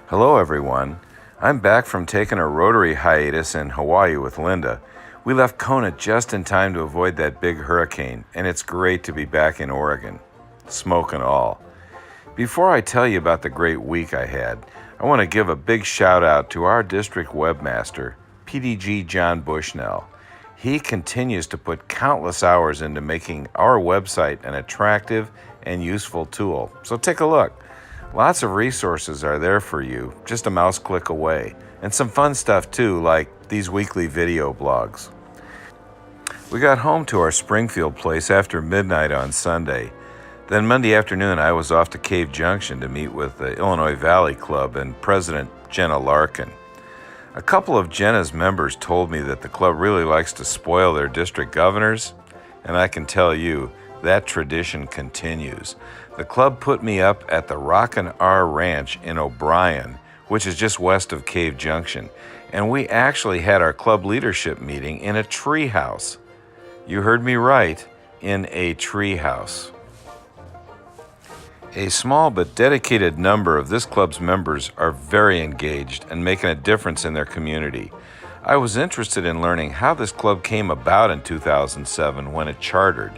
Hello everyone. I'm back from taking a Rotary hiatus in Hawaii with Linda. We left Kona just in time to avoid that big hurricane, and it's great to be back in Oregon, smoke and all. Before I tell you about the great week I had, I want to give a big shout out to our district webmaster, PDG John Bushnell. He continues to put countless hours into making our website an attractive and useful tool, so take a look. Lots of resources are there for you, just a mouse click away, and some fun stuff too, like these weekly video blogs. We got home to our Springfield place after midnight on Sunday. Then Monday afternoon I was off to Cave Junction to meet with the Illinois Valley Club and President Jenna Larkin. A couple of Jenna's members told me that the club really likes to spoil their district governors, and I can tell you, that tradition continues. The club put me up at the Rockin' R Ranch in O'Brien, which is just west of Cave Junction, and we actually had our club leadership meeting in a tree house. You heard me right, in a tree house. A small but dedicated number of this club's members are very engaged and making a difference in their community. I was interested in learning how this club came about in 2007 when it chartered,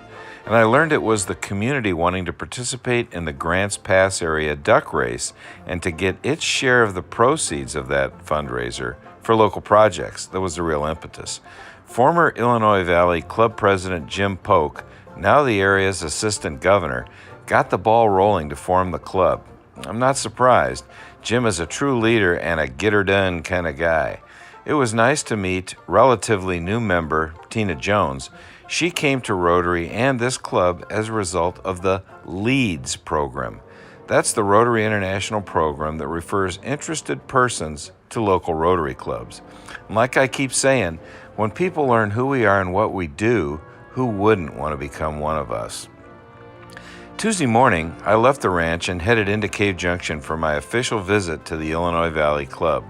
and I learned it was the community wanting to participate in the Grants Pass area duck race and to get its share of the proceeds of that fundraiser for local projects. That was the real impetus. Former Illinois Valley Club President Jim Polk, now the area's assistant governor, got the ball rolling to form the club. I'm not surprised. Jim is a true leader and a get-her-done kind of guy. It was nice to meet relatively new member Tina Jones. She came to Rotary and this club as a result of the LEADS program. That's the Rotary International program that refers interested persons to local Rotary clubs. And like I keep saying, when people learn who we are and what we do, who wouldn't want to become one of us? Tuesday morning, I left the ranch and headed into Cave Junction for my official visit to the Illinois Valley Club.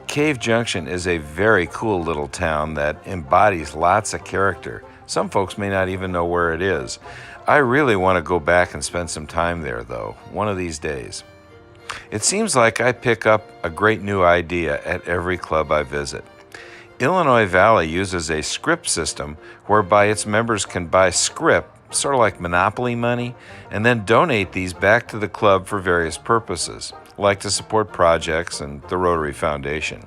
Cave Junction is a very cool little town that embodies lots of character. Some folks may not even know where it is. I really want to go back and spend some time there, though, one of these days. It seems like I pick up a great new idea at every club I visit. Illinois Valley uses a script system whereby its members can buy script, sort of like Monopoly money, and then donate these back to the club for various purposes, like to support projects and the Rotary Foundation.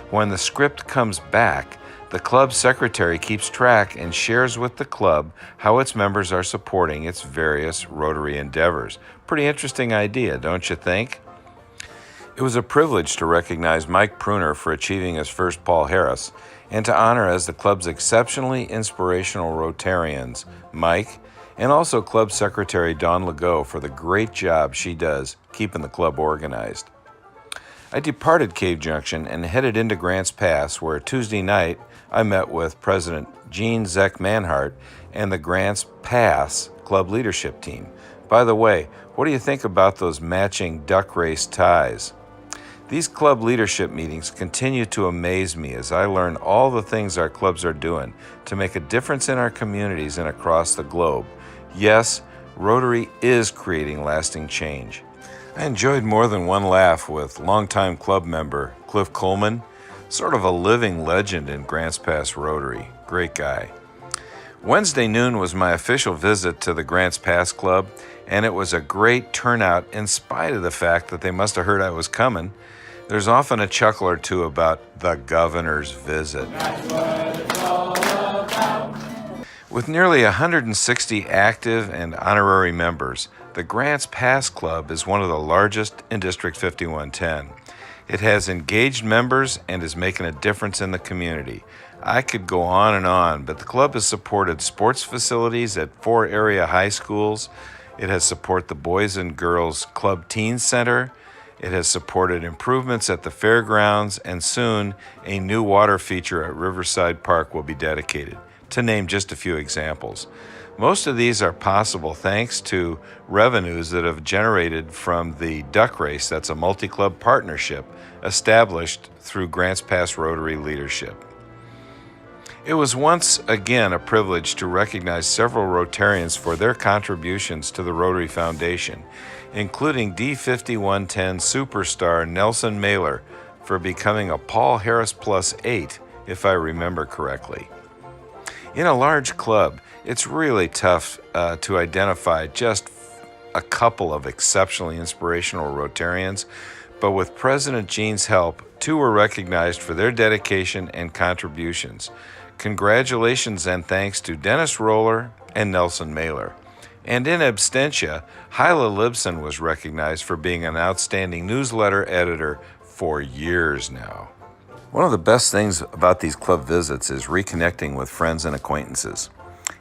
When the script comes back, the club secretary keeps track and shares with the club how its members are supporting its various Rotary endeavors. Pretty interesting idea, don't you think? It was a privilege to recognize Mike Pruner for achieving his first Paul Harris and to honor as the club's exceptionally inspirational Rotarians, Mike, and also Club Secretary Dawn Legault for the great job she does keeping the club organized. I departed Cave Junction and headed into Grants Pass, where Tuesday night I met with President Gene Zeck Manhart and the Grants Pass club leadership team. By the way, what do you think about those matching duck race ties? These club leadership meetings continue to amaze me as I learn all the things our clubs are doing to make a difference in our communities and across the globe. Yes, Rotary is creating lasting change. I enjoyed more than one laugh with longtime club member Cliff Coleman, sort of a living legend in Grants Pass Rotary. Great guy. Wednesday noon was my official visit to the Grants Pass Club, and it was a great turnout in spite of the fact that they must have heard I was coming. There's often a chuckle or two about the governor's visit. That's what it's all about. With nearly 160 active and honorary members, the Grants Pass Club is one of the largest in District 5110. It has engaged members and is making a difference in the community. I could go on, but the club has supported sports facilities at 4 area high schools. It has supported the Boys and Girls Club Teen Center. It has supported improvements at the fairgrounds, and soon a new water feature at Riverside Park will be dedicated, to name just a few examples. Most of these are possible thanks to revenues that have generated from the duck race, that's a multi-club partnership established through Grants Pass Rotary leadership. It was once again a privilege to recognize several Rotarians for their contributions to the Rotary Foundation, including D5110 superstar Nelson Mailer for becoming a Paul Harris Plus 8, if I remember correctly. In a large club, it's really tough to identify just a couple of exceptionally inspirational Rotarians, but with President Gene's help, 2 were recognized for their dedication and contributions. Congratulations and thanks to Dennis Roller and Nelson Mailer. And in absentia, Hyla Libson was recognized for being an outstanding newsletter editor for years now. One of the best things about these club visits is reconnecting with friends and acquaintances.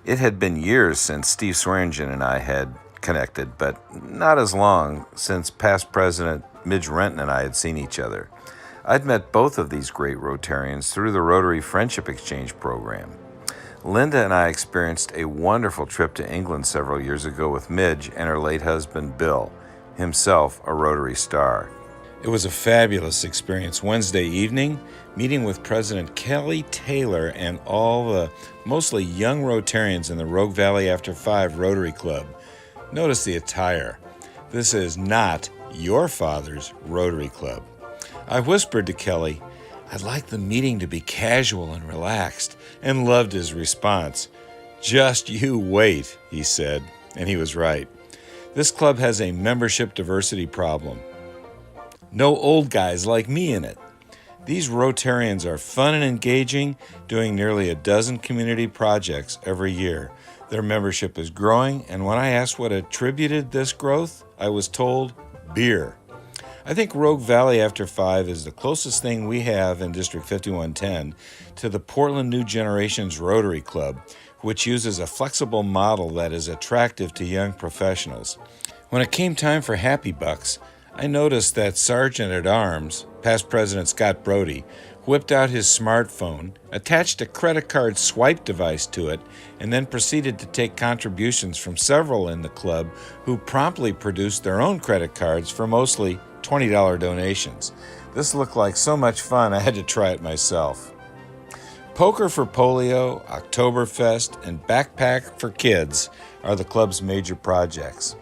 It had been years since Steve Swearingen and I had connected, but not as long since past President Midge Renton and I had seen each other. I'd met both of these great Rotarians through the Rotary Friendship Exchange program. Linda and I experienced a wonderful trip to England several years ago with Midge and her late husband Bill, himself a Rotary star. It was a fabulous experience Wednesday evening, meeting with President Kelly Taylor and all the mostly young Rotarians in the Rogue Valley After 5 Rotary Club. Notice the attire. This is not your father's Rotary Club. I whispered to Kelly, "I'd like the meeting to be casual and relaxed," and loved his response. "Just you wait," he said, and he was right. This club has a membership diversity problem. No old guys like me in it. These Rotarians are fun and engaging, doing nearly a dozen community projects every year. Their membership is growing, and when I asked what attributed this growth, I was told beer. I think Rogue Valley After 5 is the closest thing we have in District 5110 to the Portland New Generations Rotary Club, which uses a flexible model that is attractive to young professionals. When it came time for Happy Bucks, I noticed that Sergeant at Arms, past President Scott Brody, whipped out his smartphone, attached a credit card swipe device to it, and then proceeded to take contributions from several in the club who promptly produced their own credit cards for mostly $20 donations. This looked like so much fun I had to try it myself. Poker for Polio, Oktoberfest, and Backpack for Kids are the club's major projects.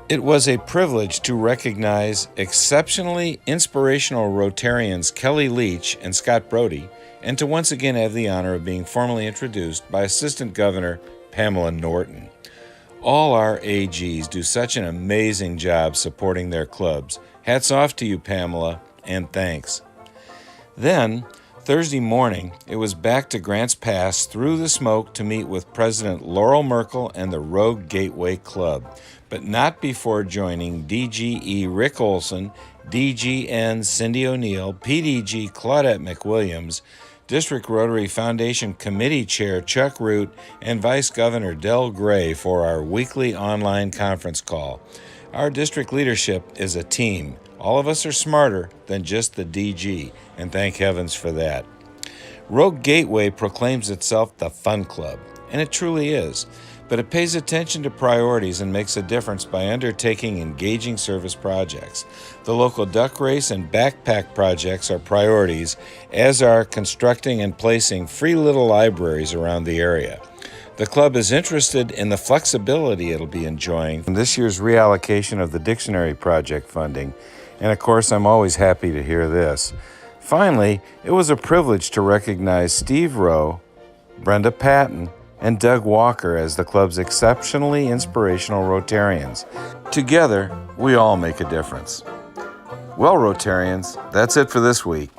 It was a privilege to recognize exceptionally inspirational Rotarians Kelly Leach and Scott Brody, and to once again have the honor of being formally introduced by Assistant Governor Pamela Norton. All our AGs do such an amazing job supporting their clubs. Hats off to you, Pamela, and thanks. Then, Thursday morning, it was back to Grants Pass through the smoke to meet with President Laurel Merkel and the Rogue Gateway Club, but not before joining DGE Rick Olson, DGN Cindy O'Neill, PDG Claudette McWilliams, District Rotary Foundation Committee Chair Chuck Root, and Vice Governor Del Gray for our weekly online conference call. Our district leadership is a team. All of us are smarter than just the DG, and thank heavens for that. Rogue Gateway proclaims itself the fun club, and it truly is, but it pays attention to priorities and makes a difference by undertaking engaging service projects. The local duck race and backpack projects are priorities, as are constructing and placing free little libraries around the area. The club is interested in the flexibility it'll be enjoying from this year's reallocation of the dictionary project funding, and of course I'm always happy to hear this. Finally, it was a privilege to recognize Steve Rowe, Brenda Patton, and Doug Walker as the club's exceptionally inspirational Rotarians. Together, we all make a difference. Well, Rotarians, that's it for this week.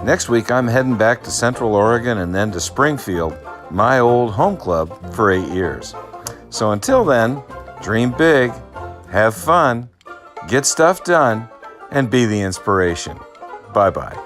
Next week, I'm heading back to Central Oregon and then to Springfield, my old home club for 8 years. So until then, dream big, have fun, get stuff done, and be the inspiration. Bye-bye.